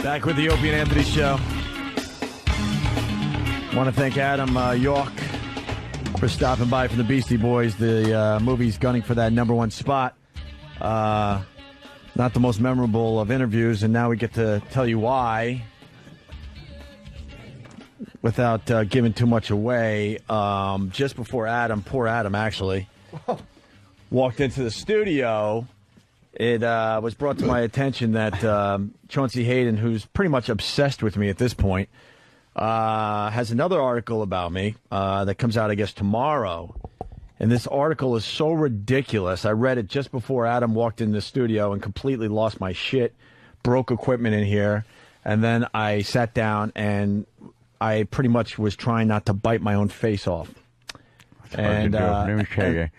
Back with the Opie and Anthony show. Want to thank Adam York for stopping by from the Beastie Boys. The movie's gunning for that number one spot. Not the most memorable of interviews, and now we get to tell you why without giving too much away. Just before poor Adam actually, walked into the studio, it was brought to my attention that Chauncey Hayden, who's pretty much obsessed with me at this point, has another article about me that comes out, I guess, tomorrow. And this article is so ridiculous. I read it just before Adam walked in the studio and completely lost my shit, broke equipment in here, and then I sat down and I pretty much was trying not to bite my own face off. And then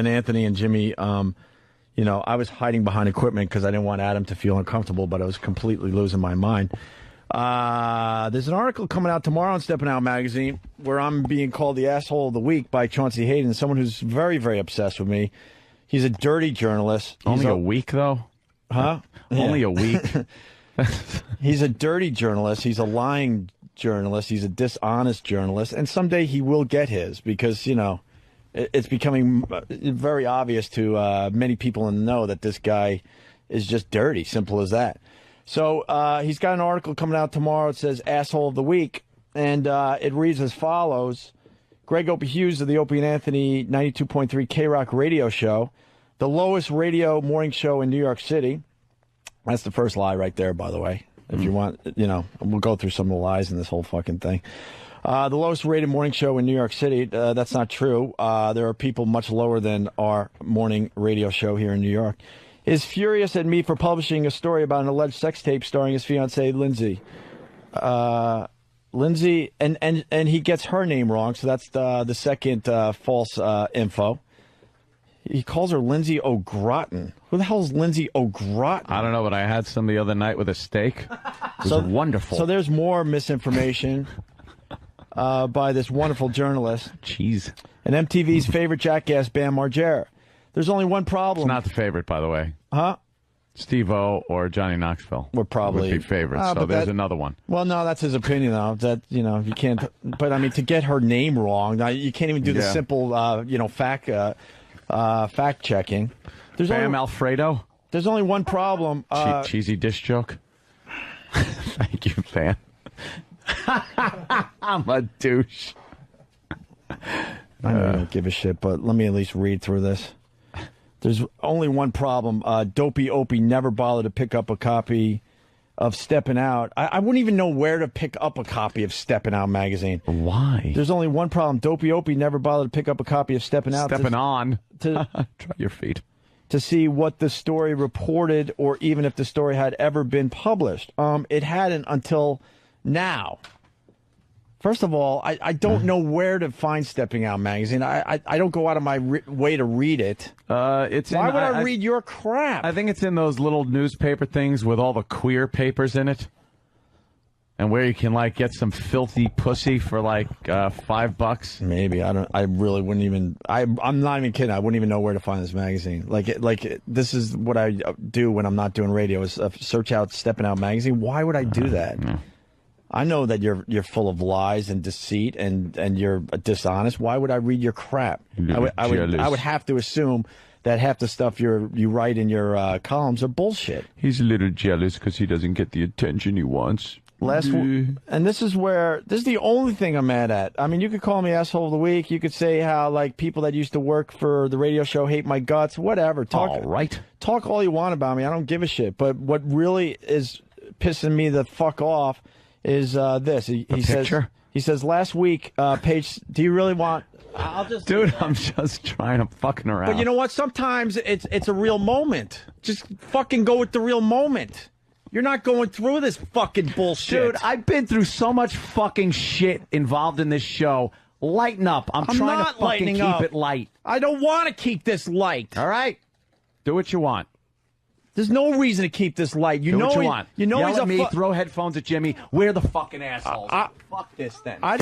Anthony and Jimmy, I was hiding behind equipment because I didn't want Adam to feel uncomfortable, but I was completely losing my mind. There's an article coming out tomorrow in Steppin' Out magazine where I'm being called the asshole of the week by Chauncey Hayden, someone who's very, very obsessed with me. He's a dirty journalist. Only a week, though? Huh? Only a week? He's a dirty journalist. He's a lying journalist. He's a dishonest journalist. And someday he will get his because, it's becoming very obvious to many people in the know that this guy is just dirty. Simple as that. So he's got an article coming out tomorrow. It says Asshole of the Week. And it reads as follows. Greg Opie Hughes of the Opie and Anthony 92.3 K-Rock radio show. The lowest radio morning show in New York City. That's the first lie right there, by the way. If you want, we'll go through some of the lies in this whole fucking thing. The lowest rated morning show in New York City. That's not true. There are people much lower than our morning radio show here in New York. Is furious at me for publishing a story about an alleged sex tape starring his fiancée, Lindsay. Lindsay, and he gets her name wrong, so that's the second false info. He calls her Lindsay O'Groton. Who the hell is Lindsay O'Groton? I don't know, but I had some the other night with a steak. It was wonderful. So there's more misinformation by this wonderful journalist. Jeez. And MTV's favorite jackass, Bam Margera. There's only one problem. It's not the favorite, by the way. Huh? Steve-O or Johnny Knoxville would be favorites. So there's another one. Well, no, that's his opinion, though. That you can't. But I mean, to get her name wrong, you can't even do the simple, fact checking. Bam Alfredo. There's only one problem. Cheesy dish joke. Thank you, fan. I'm a douche. I don't give a shit, but let me at least read through this. There's only one problem. Dopey Opie never bothered to pick up a copy of Steppin' Out. I wouldn't even know where to pick up a copy of Steppin' Out magazine. Why? There's only one problem. Dopey Opie never bothered to pick up a copy of Steppin' Out. Steppin' on. Try your feet. To see what the story reported or even if the story had ever been published. It hadn't until now. First of all, I don't know where to find Stepping Out magazine. I don't go out of my way to read it. Why would I read your crap? I think it's in those little newspaper things with all the queer papers in it. And where you can, get some filthy pussy for, $5. Maybe. I really wouldn't even... I'm not even kidding. I wouldn't even know where to find this magazine. This is what I do when I'm not doing radio, is search out Stepping Out magazine. Why would I do that? I know that you're full of lies and deceit and you're dishonest. Why would I read your crap? I would have to assume that half the stuff you write in your columns are bullshit. He's a little jealous because he doesn't get the attention he wants. And this is the only thing I'm mad at. I mean, you could call me asshole of the week. You could say how people that used to work for the radio show hate my guts. Whatever. All right. Talk all you want about me. I don't give a shit. But what really is pissing me the fuck off is this. He says last week, Paige, do you really want... Dude, I'm just trying to fucking around. But you know what? Sometimes it's a real moment. Just fucking go with the real moment. You're not going through this fucking bullshit. Dude, I've been through so much fucking shit involved in this show. Lighten up. I'm trying to fucking keep it light. I don't want to keep this light. All right. Do what you want. There's no reason to keep this light. You Do know what you want. You know Yell he's at a me. Throw headphones at Jimmy. We're the fucking assholes. Fuck this then. I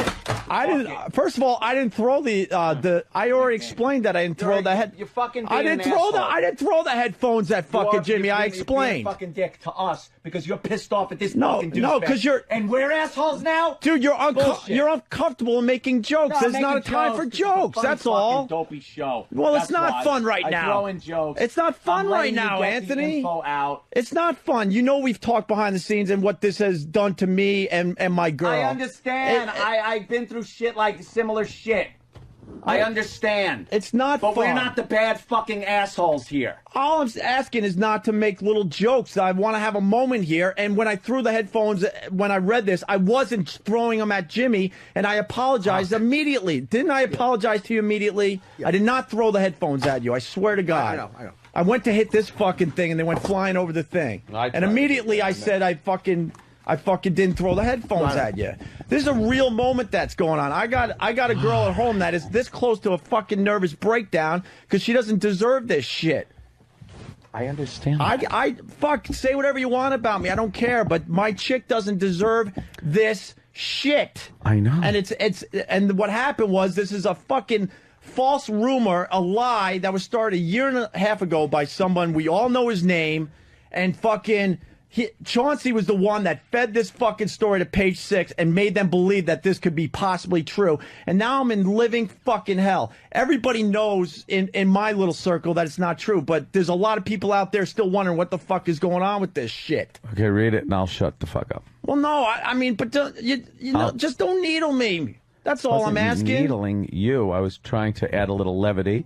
didn't. First of all, I didn't throw the. I already explained that I didn't throw the head. You fucking. I didn't throw the. I didn't throw the headphones at fucking Jimmy. I You're explained. being a fucking dick to us because you're pissed off at this No, fucking douchebag. no, because you're. And we're assholes now, Dude, you're Bullshit. you're uncomfortable in making jokes. No, There's I'm not a making time for This is a jokes. funny That's fucking all. Dopey show. Well, That's it's not why. fun right I now. throw in jokes. It's not fun I'm right letting you now, get the Anthony. info out. It's not fun. You know we've talked behind the scenes and what this has done to me and my girl. I understand. I've been through shit like similar shit. I understand. It's not But fun. we're not the bad fucking assholes here. All I'm asking is not to make little jokes. I want to have a moment here. And when I threw the headphones, when I read this, I wasn't throwing them at Jimmy, and I apologized immediately. Didn't I apologize to you immediately? Yeah. I did not throw the headphones at you. I swear to God. I know. I went to hit this fucking thing, and they went flying over the thing. And immediately I said I fucking didn't throw the headphones at you. This is a real moment that's going on. I got a girl at home that is this close to a fucking nervous breakdown because she doesn't deserve this shit. I understand. I say whatever you want about me. I don't care, but my chick doesn't deserve this shit. I know. And what happened was this is a fucking false rumor, a lie that was started a year and a half ago by someone we all know his name, and fucking Chauncey was the one that fed this fucking story to Page 6 and made them believe that this could be possibly true. And now I'm in living fucking hell. Everybody knows in my little circle that it's not true, but there's a lot of people out there still wondering what the fuck is going on with this shit. Okay, read it and I'll shut the fuck up. Well, no, I mean, but just don't needle me. That's all I'm asking. Needling you. I was trying to add a little levity.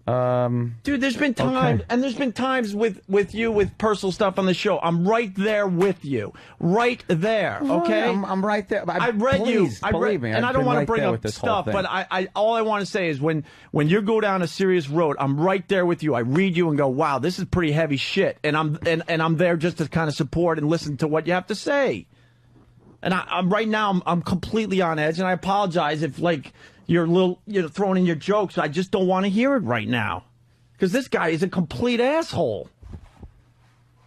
Dude, there's been times, and there's been times with you with personal stuff on the show. I'm right there with you, right there. Okay, I'm right there. I read you. Believe me, and I don't want to bring up stuff, but all I want to say is when you go down a serious road, I'm right there with you. I read you and go, wow, this is pretty heavy shit, and I'm there just to kind of support and listen to what you have to say. And I'm right now, I'm completely on edge, and I apologize if you're throwing in your jokes. I just don't want to hear it right now, because this guy is a complete asshole.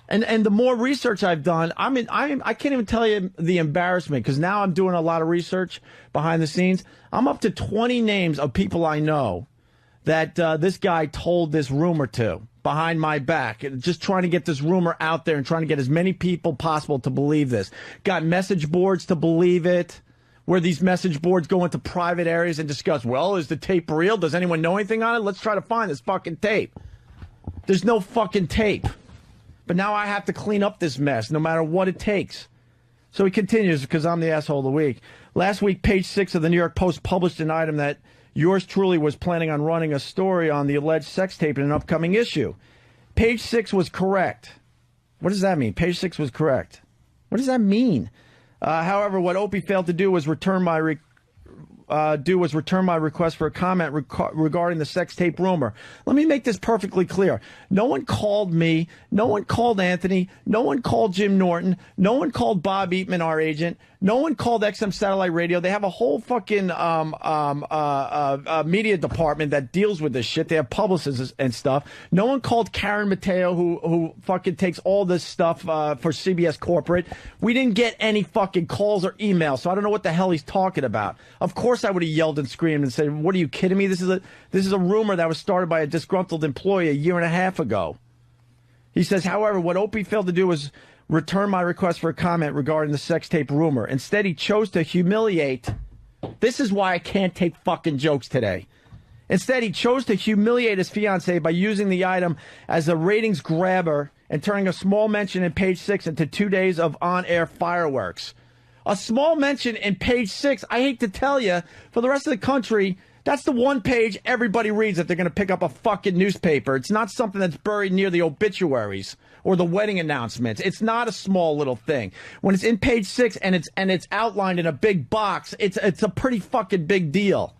And the more research I've done, I can't even tell you the embarrassment, because now I'm doing a lot of research behind the scenes. I'm up to 20 names of people I know that this guy told this rumor to behind my back, just trying to get this rumor out there and trying to get as many people possible to believe this. Got message boards to believe it, where these message boards go into private areas and discuss, well, is the tape real? Does anyone know anything on it? Let's try to find this fucking tape. There's no fucking tape. But now I have to clean up this mess, no matter what it takes. So he continues, because I'm the asshole of the week. Last week, Page 6 of the New York Post published an item that yours truly was planning on running a story on the alleged sex tape in an upcoming issue. Page 6 was correct. What does that mean? Page 6 was correct. What does that mean? However, what Opie failed to do was return my request for a comment regarding the sex tape rumor. Let me make this perfectly clear. No one called me. No one called Anthony. No one called Jim Norton. No one called Bob Eatman, our agent. No one called XM Satellite Radio. They have a whole fucking media department that deals with this shit. They have publicists and stuff. No one called Karen Mateo, who fucking takes all this stuff for CBS Corporate. We didn't get any fucking calls or emails, so I don't know what the hell he's talking about. Of course I would have yelled and screamed and said, what are you kidding me? This is a rumor that was started by a disgruntled employee a year and a half ago. He says, however, what Opie failed to do was return my request for a comment regarding the sex tape rumor. Instead, he chose to humiliate. This is why I can't take fucking jokes today. Instead, he chose to humiliate his fiancée by using the item as a ratings grabber and turning a small mention in Page 6 into 2 days of on-air fireworks. A small mention in Page 6, I hate to tell you, for the rest of the country, that's the one page everybody reads if they're going to pick up a fucking newspaper. It's not something that's buried near the obituaries or the wedding announcements. It's not a small little thing. When it's in Page 6 and it's outlined in a big box, it's a pretty fucking big deal.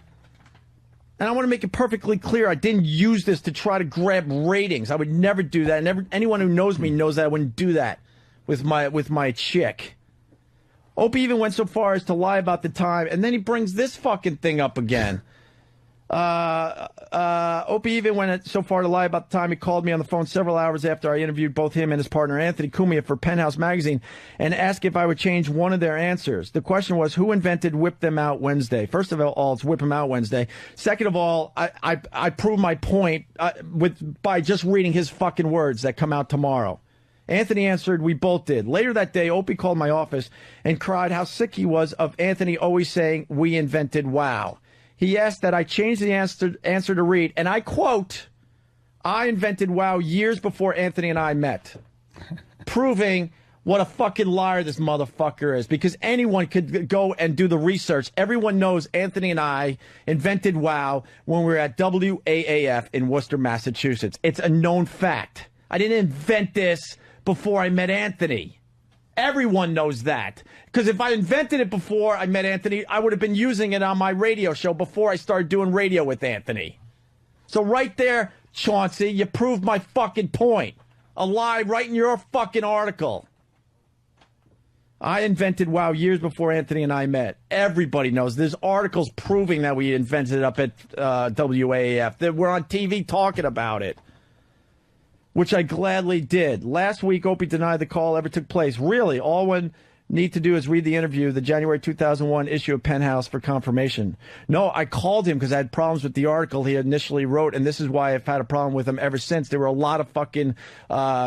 And I want to make it perfectly clear, I didn't use this to try to grab ratings. I would never do that. And anyone who knows me knows that I wouldn't do that with my chick. Opie even went so far as to lie about the time, and then he brings this fucking thing up again. Opie even went so far to lie about the time he called me on the phone several hours after I interviewed both him and his partner Anthony Cumia for Penthouse magazine and asked if I would change one of their answers. The question was, who invented Whip Them Out Wednesday? First of all, it's Whip Them Out Wednesday. Second of all, I proved my point by just reading his fucking words that come out tomorrow. Anthony answered, we both did. Later that day, Opie called my office and cried how sick he was of Anthony always saying, we invented WOW. He asked that I change the answer to read, and I quote, I invented WOW years before Anthony and I met. Proving what a fucking liar this motherfucker is, because anyone could go and do the research. Everyone knows Anthony and I invented WOW when we were at WAAF in Worcester, Massachusetts. It's a known fact. I didn't invent this before I met Anthony. Everyone knows that. Because if I invented it before I met Anthony, I would have been using it on my radio show before I started doing radio with Anthony. So right there, Chauncey, you proved my fucking point. A lie right in your fucking article. I invented WOW years before Anthony and I met. Everybody knows. There's articles proving that we invented it up at WAAF. That we're on TV talking about it. Which I gladly did. Last week, Opie denied the call ever took place. Really, all one need to do is read the interview, the January 2001 issue of Penthouse for confirmation. No, I called him because I had problems with the article he initially wrote, and this is why I've had a problem with him ever since. There were a lot of fucking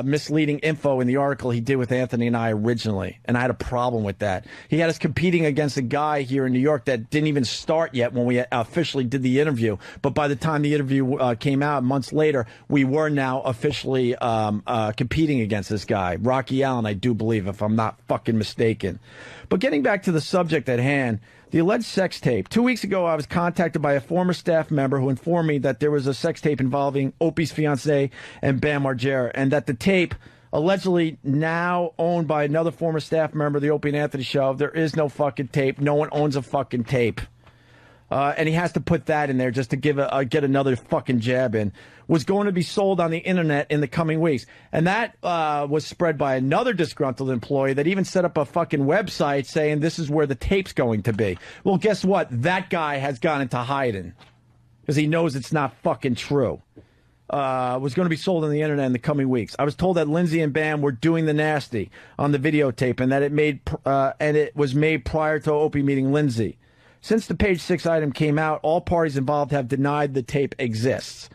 misleading info in the article he did with Anthony and I originally, and I had a problem with that. He had us competing against a guy here in New York that didn't even start yet when we officially did the interview, but by the time the interview came out months later, we were now officially competing against this guy, Rocky Allen, I do believe, if I'm not fucking mistaken. But getting back to the subject at hand, the alleged sex tape. 2 weeks ago, I was contacted by a former staff member who informed me that there was a sex tape involving Opie's fiancée and Bam Margera, and that the tape, allegedly now owned by another former staff member of the Opie and Anthony show, there is no fucking tape. No one owns a fucking tape. And he has to put that in there just to get another fucking jab in, was going to be sold on the internet in the coming weeks. And that was spread by another disgruntled employee that even set up a fucking website saying this is where the tape's going to be. Well, guess what? That guy has gone into hiding because he knows it's not fucking true. Was going to be sold on the internet in the coming weeks. I was told that Lindsay and Bam were doing the nasty on the videotape and that it was made prior to Opie meeting Lindsay. Since the page 6 item came out, all parties involved have denied the tape exists,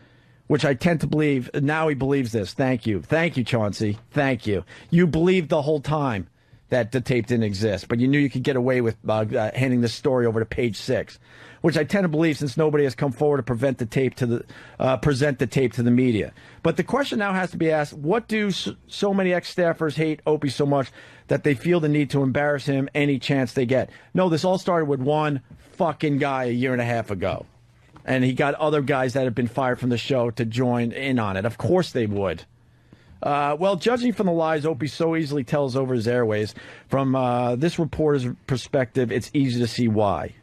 which I tend to believe. Now he believes this. Thank you. Thank you, Chauncey. Thank you. You believed the whole time that the tape didn't exist, but you knew you could get away with handing this story over to page 6, which I tend to believe since nobody has come forward to present the tape to the media. But the question now has to be asked, what do so many ex-staffers hate Opie so much that they feel the need to embarrass him any chance they get? No, this all started with one fucking guy a year and a half ago. And he got other guys that have been fired from the show to join in on it. Of course they would. Well, judging from the lies Opie so easily tells over his airways, from this reporter's perspective, it's easy to see why.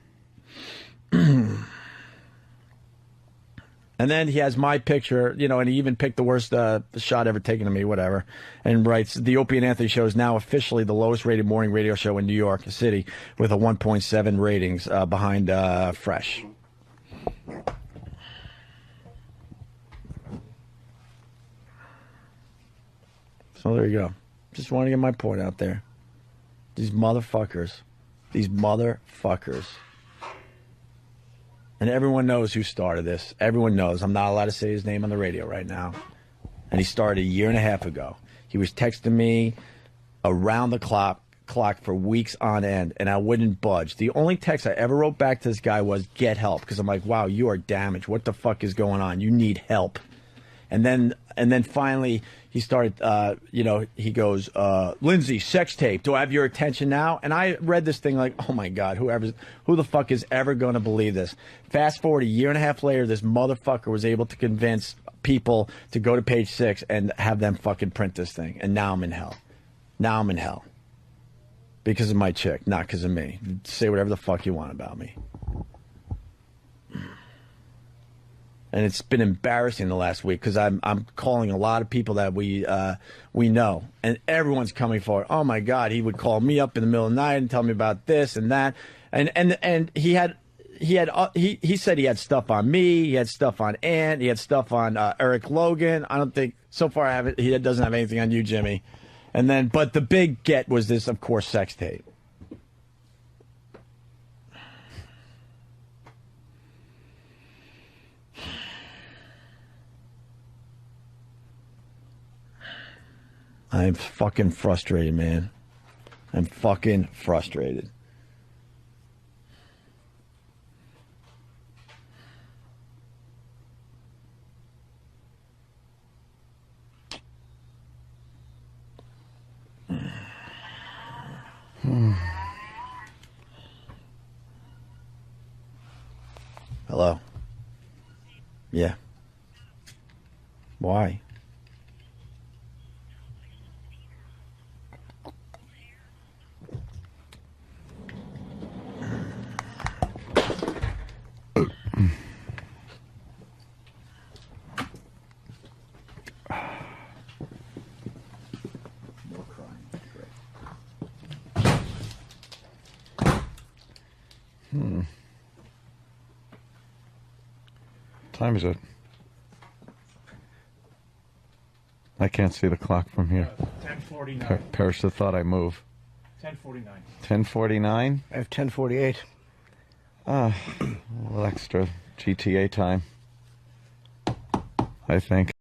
And then he has my picture, and he even picked the worst shot ever taken of me, whatever, and writes, the Opie and Anthony show is now officially the lowest rated morning radio show in New York City with a 1.7 ratings behind Fresh. So there you go. Just want to get my point out there. These motherfuckers. And everyone knows who started this. Everyone knows. I'm not allowed to say his name on the radio right now. And he started a year and a half ago. He was texting me around the clock for weeks on end, and I wouldn't budge. The only text I ever wrote back to this guy was, get help. Because I'm like, wow, you are damaged. What the fuck is going on? You need help. And then finally he started, he goes, Lindsay, sex tape. Do I have your attention now? And I read this thing like, oh my God, who the fuck is ever going to believe this? Fast forward a year and a half later, this motherfucker was able to convince people to go to page 6 and have them fucking print this thing. And now I'm in hell. Because of my chick, not because of me. Say whatever the fuck you want about me. And it's been embarrassing the last week because I'm calling a lot of people that we know, and everyone's coming forward. Oh my God, he would call me up in the middle of the night and tell me about this and that, and he had he said he had stuff on me. He had stuff on Ant. He had stuff on Eric Logan. I don't think so far he doesn't have anything on you, Jimmy. And then, but the big get was this, of course, sex tape. I'm fucking frustrated, man. I'm fucking frustrated. Hello? Yeah. Why? Time is it? I can't see the clock from here. 10:49. Paris thought I move. 10:49. 10:49. I have 10:48. A little extra GTA time, I think.